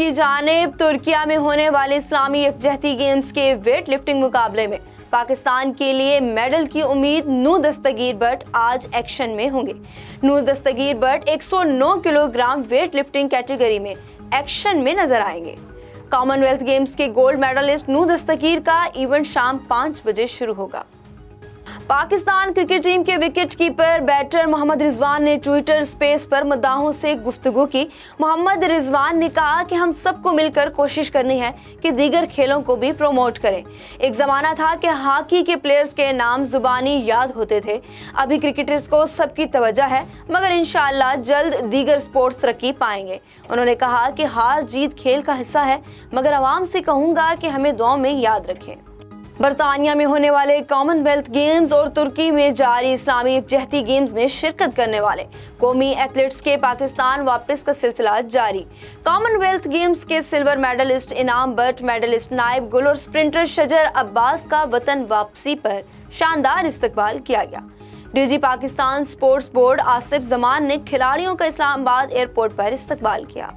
की जानिब तुर्किया में होने वाले इस्लामी यकजहती गेम्स के वेट लिफ्टिंग मुकाबले में पाकिस्तान के लिए मेडल की उम्मीद। नूर दस्तगीर भट्ट आज एक्शन में होंगे। Noor Dastagir Butt 109 kilogram weight lifting category में एक्शन में नजर आएंगे। कॉमनवेल्थ गेम्स के गोल्ड मेडलिस्ट नूर दस्तगीर का इवेंट शाम 5 बजे शुरू होगा। पाकिस्तान क्रिकेट टीम के wicket keeper batter Mohammad Rizwan ने ट्विटर स्पेस पर मुद्दाओं से गुफ्तगू की। मोहम्मद रिजवान ने कहा कि हम सबको मिलकर कोशिश करनी है कि दीगर खेलों को भी प्रमोट करें। एक ज़माना था कि हॉकी के प्लेयर्स के नाम जुबानी याद होते थे, अभी क्रिकेटर्स को सबकी तवज्जो है, मगर इंशाअल्लाह जल्द दीगर स्पोर्ट्स तरक्की पाएंगे। उन्होंने कहा कि हार जीत खेल का हिस्सा है, मगर आवाम से कहूँगा कि हमें दुआ में याद रखें। बरतानिया में होने वाले कॉमनवेल्थ गेम्स और तुर्की में जारी इस्लामी यकजहती गेम्स में शिरकत करने वाले कौमी एथलीट्स के पाकिस्तान वापस का सिलसिला जारी। कॉमनवेल्थ गेम्स के सिल्वर मेडलिस्ट इनाम भट्ट, मेडलिस्ट नाइब गुल और स्प्रिंटर शजर अब्बास का वतन वापसी पर शानदार इस्तकबाल किया गया। DG Pakistan sports board Asif Zaman ने खिलाड़ियों का इस्लामाबाद एयरपोर्ट पर इस्तकबाल किया।